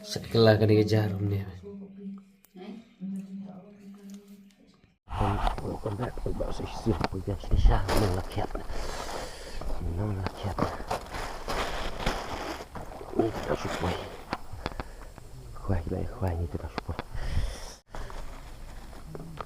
Setelah kali jarum nih. Kon dak kon bak sih punya sisa melakiat. Melakiat. Ini kita supaya. Khoai ini kita supaya.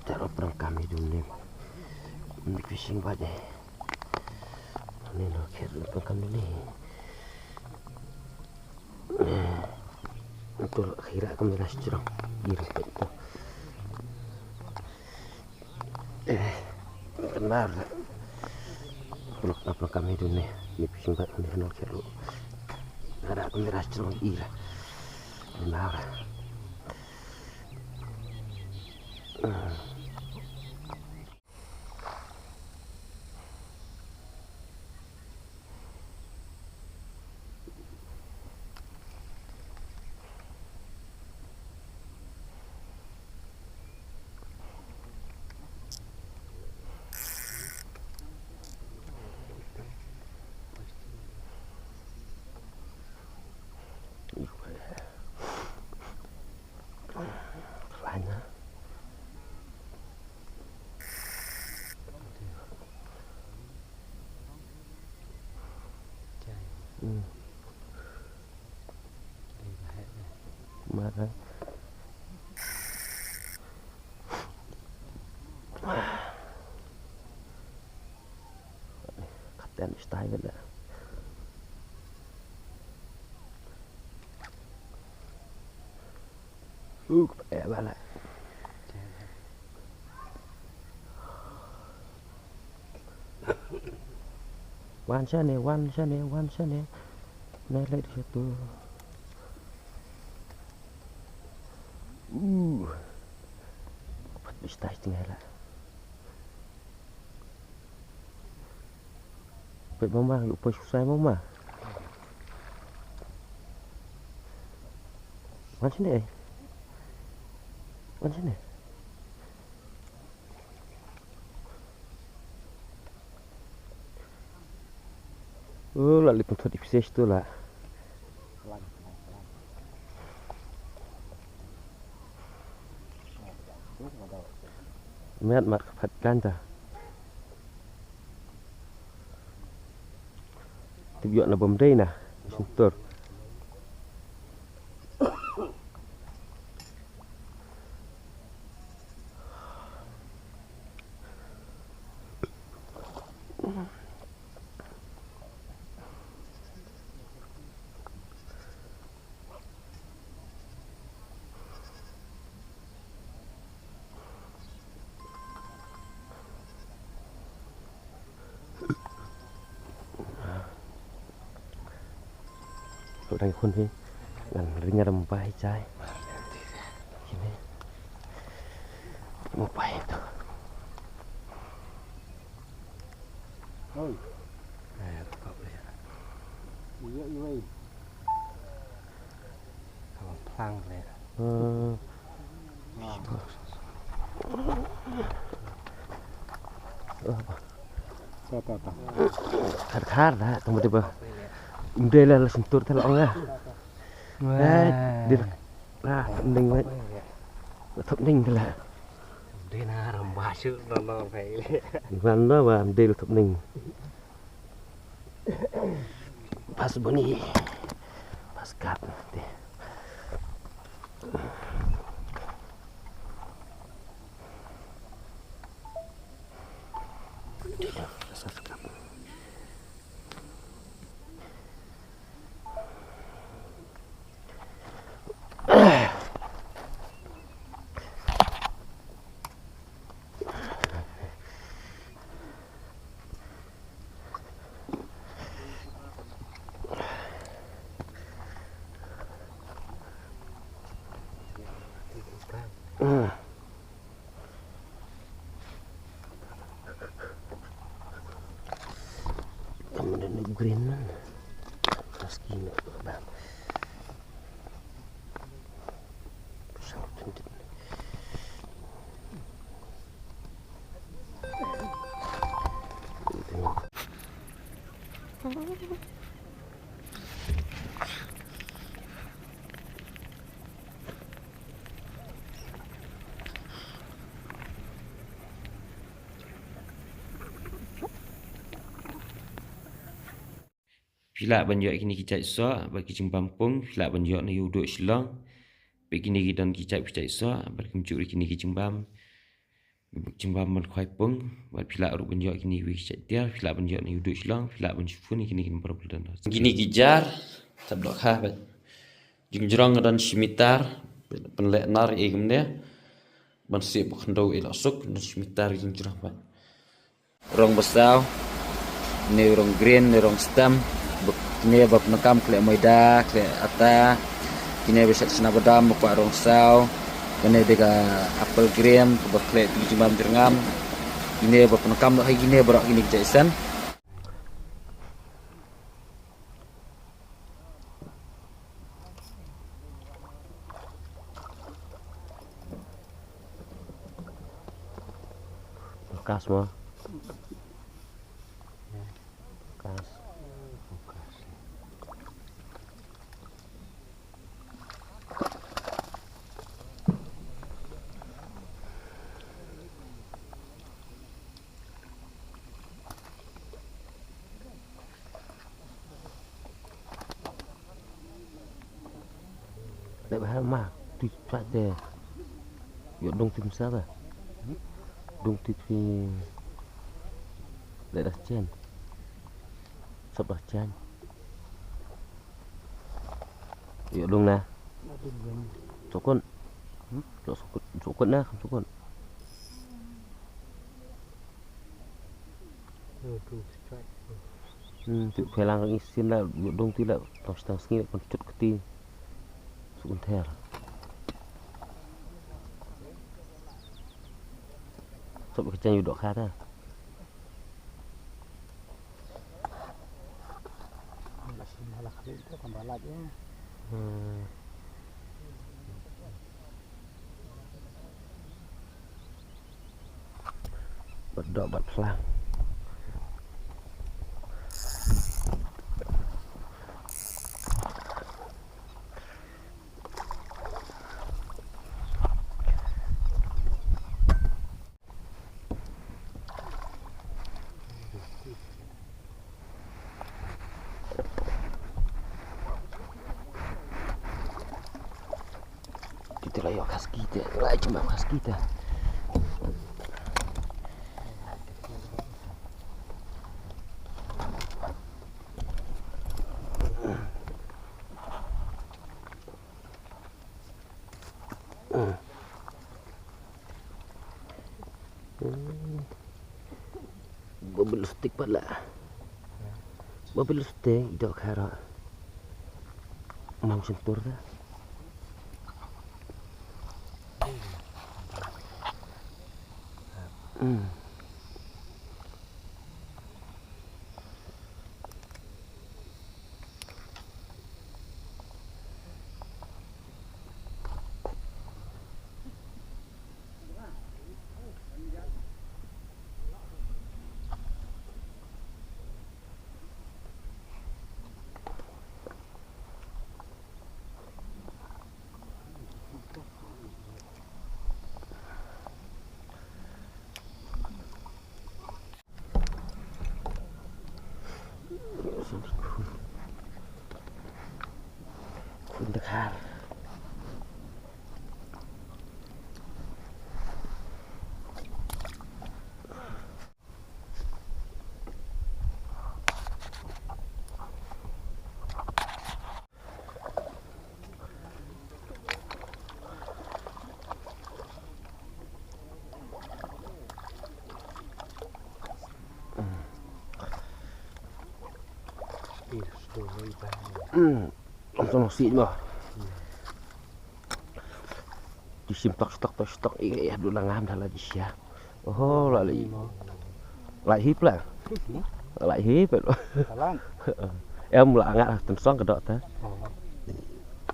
Taruh perang kami dulu nih. Ini fishing pada. Ini melakiat perang kami nih. Betul akhirnya kami rasa curang dirempet itu benar kalau kami itu nih ini pising banget kami kenal kira ada kami rasa curang ira benar banyak mana kapten style dah balik one sana naik di situ bisa tinggal lah Baik mama lupa susah mama mana sini mana sini lah lipat di pisah itu lah Melihat mak ganta. Tiba na bomday na. Suntur. Tụi này khuôn phim gần ring ra một bài trái một bài thôi phăng này khát lah tiba-tiba udah lah sentur telongnya đi ninh vậy thập ninh thế là đây là làm ba chứ nó phải văn đó và đây là thập ninh pas boni pas kat Pila banyak kini kicai so bagi jembampung pila banyak na yuduk silong bagi ni dan kicai so bagi mencuri kini jembam jembam man khoi pung bal pila ru banyak kini wi kicai dia pila banyak na yuduk silong pila banyak fun kini problem gini gijar tablok ha ba jingjrong dan simitar penlek nar igmne ban si bukndo ilasuk dan simitar jingjrong ba rong besau ni rong green ni rong stem kini bab nakam kle moida kle ata kini bisa sena badam pak rong sau kini dega apple green bab kle jimam jerngam kini bab nakam hai kini berak kini jason Bekas mah. Bekas. Để bà mà tùy phải để dọn đông tìm sao à đông tìm thì để đặt trên sập đặt trên dọn đông nè số quân số quân nè không số quân tự phải làm cái xin là dọn đông thì là tao tao nghĩ còn chút cái tin số quân theo sập cái chân dọn khác á bật đỏ bật phlang kita layak khas kita layak cuma khas kita bubble stick pala bubble stick dok hara mau sentur dahคุณตะคา Langsung nasi mah. Disimpak stok iya dulu ngam dah lah disya. Oh lali. Lại hip lah. Lại hip rồi. Em là ngã từng xoắn cái đó thế.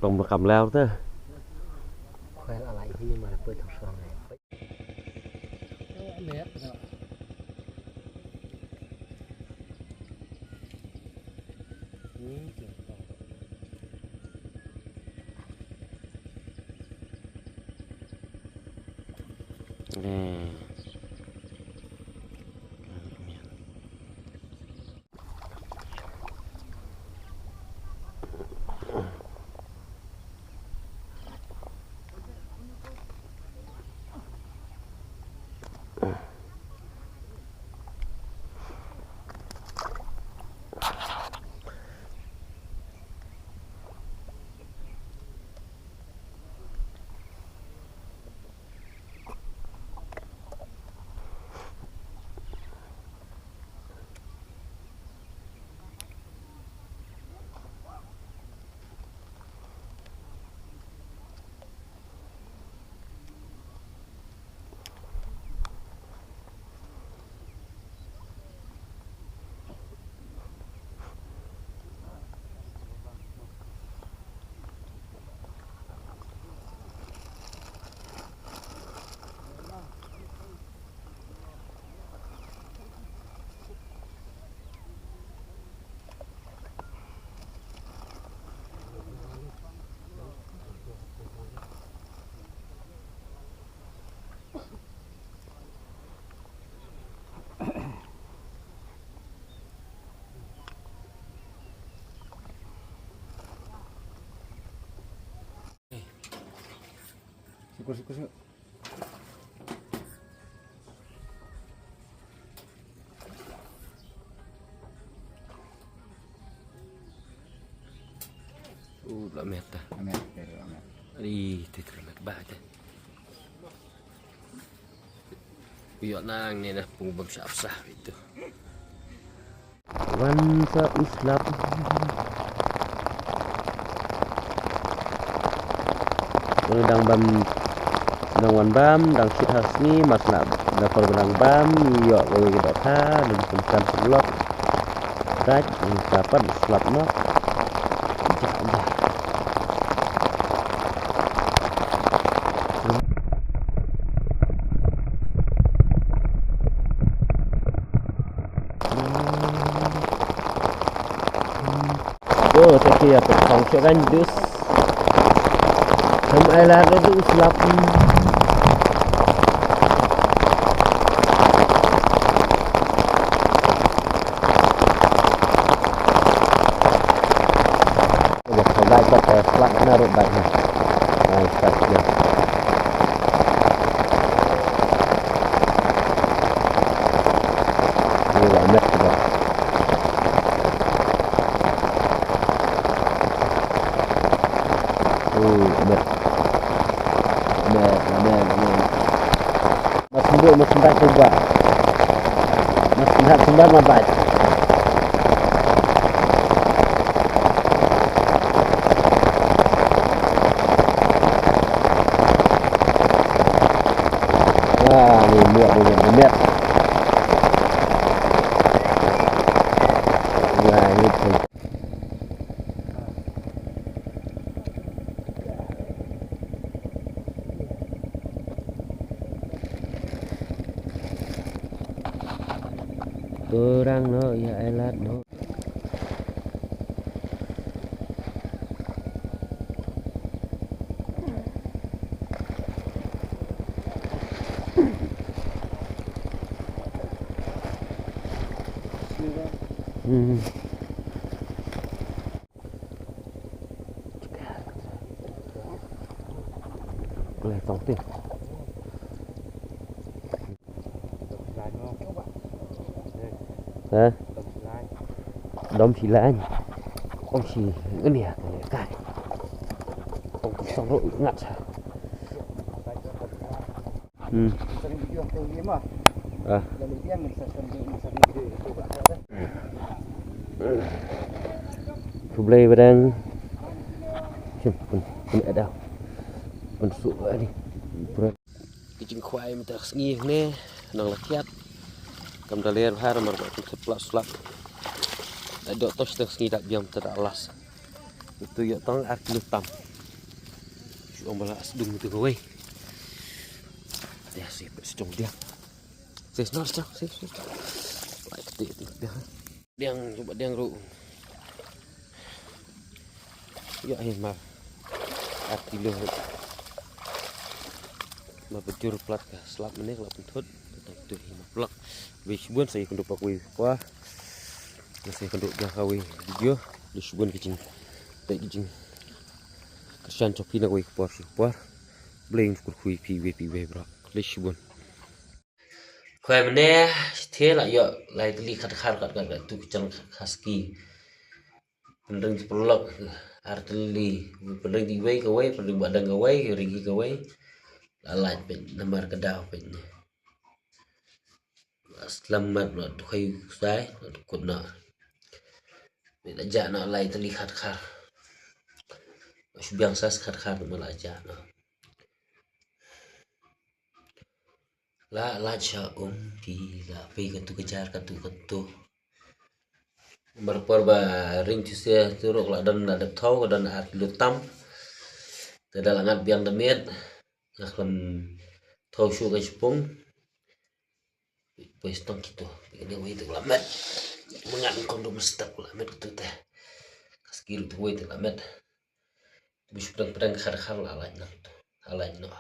Còn mà cầm leo thế. Khoe là lại hip mà là bơi từng xoắn này. Nè. kursi. Lah meta. Amet. Ih, terlalu baca. Biar nang ni dah pengubah sah itu. Wansa Islam. Dang bam, dang wan bam, dang sit hasni, mas nak dapur benang bam, yo gawe kita tha, dan pencam selok. Dak, dapat selap no. Oh, tapi apa function kan dus. Sama lah tu selap. Ya, kalau kita selap naruh baiknya. Nah, start dia. Ini banyak juga. Mas hendak juga. Mas hendak sembah mabat. Wah, ni muat. Ya, itu. Kurang no, ya elat no. Boleh tong tu. Hả? Đom xì lan. Ông xì cái nè cái. Ông xong rồi ngặt. Sering video tu dia mah. Lalu dia sering coba. Kublai barang. Pun ada. Pun suk ni. Berat. Kicing khoai mình tak sengi ni nang lakiat. Kam daler har mar ba seplak. Ada tos tak sengi tak biam tak alas. Itu ya tong arti lutam. Om bala asdung tu kowe. Ya sip sedung dia. Ses nor cak sip. Lai ketik tu dia. Diang coba diang ru. Ya mar. Arti lu. Mà bejur plat ka selap meneh lap thut tu hima plak wis buan saya kenduk pak wi wah saya kenduk dia kawi video di buan kicing tak kicing kesan copi nak wi por bling kur kui pi bra di buan khoai meneh thế là yo lai li khat tu kicang husky pendeng plak artili pendeng di wi ka wi pendeng badang ka wi rigi ka wi lalat pen nomor kedau pen selamat lo tukai sai kut na beda jana lai terlihat khar biang sas khar malah jana la cha ki la pi katu kejar katu merpor ba ring tu se turuk la dan ada thau dan at lutam tedalangat biang damit ngaklam thau shu ka chpung pues tong gitu ini wait lamet mengat kondom stak lamet tu teh skill tu wait lamet bis pedang khar la lain no